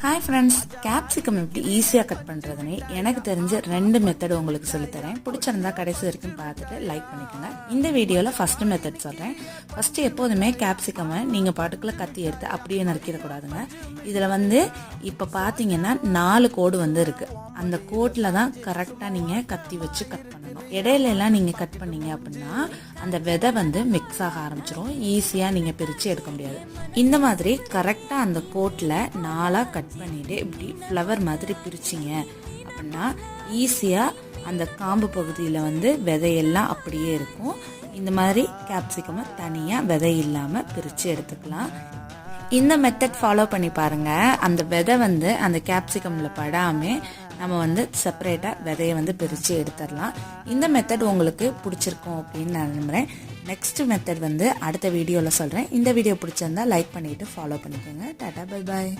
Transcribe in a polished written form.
Hi friends, capsicum எப்படி ஈஸியாக cut பண்ணுறதுன்னு எனக்கு தெரிஞ்ச 2 மெத்தட் உங்களுக்கு சொல்லித்தரேன். பிடிச்சிருந்தா கடைசி வரைக்கும் பார்த்துட்டு லைக் பண்ணிக்கோங்க. இந்த வீடியோவில் ஃபஸ்ட்டு மெத்தட் சொல்கிறேன். ஃபஸ்ட்டு எப்போதுமே கேப்சிகமை நீங்கள் பாட்டுக்குள்ளே கத்தி எடுத்து அப்படியே நறுக்கிடக்கூடாதுங்க. இதில் இப்போ பார்த்தீங்கன்னா 4 கோடு இருக்குது. அந்த கோட்டில் தான் கரெக்டாக நீங்கள் கத்தி வச்சு கட் பண்ணணும். இடையிலலாம் நீங்கள் கட் பண்ணீங்க அப்படின்னா அந்த விதை மிக்ஸ் ஆக ஆரம்பிச்சிடும். ஈஸியாக நீங்கள் பிரித்து எடுக்க முடியாது. இந்த மாதிரி கரெக்டாக அந்த கோட்டில் 4 கட் பண்ணிட்டு இப்படி ஃப்ளவர் மாதிரி பிரிச்சிங்க அப்படின்னா ஈஸியாக அந்த காம்பு பகுதியில் விதையெல்லாம் அப்படியே இருக்கும். இந்த மாதிரி கேப்சிகமை தனியாக விதை இல்லாமல் பிரித்து எடுத்துக்கலாம். இந்த மெத்தட் ஃபாலோ பண்ணி பாருங்கள். அந்த விதை அந்த கேப்சிகமில் படாமல் நம்ம செப்பரேட்டாக விதையை பிரித்து எடுத்துடலாம். இந்த மெத்தட் உங்களுக்கு பிடிச்சிருக்கும் அப்படின்னு நான் நம்புகிறேன். நெக்ஸ்ட் மெத்தட் அடுத்த வீடியோவில் சொல்கிறேன். இந்த வீடியோ பிடிச்சிருந்தா லைக் பண்ணிவிட்டு ஃபாலோ பண்ணிக்கோங்க. Tata, bye bye.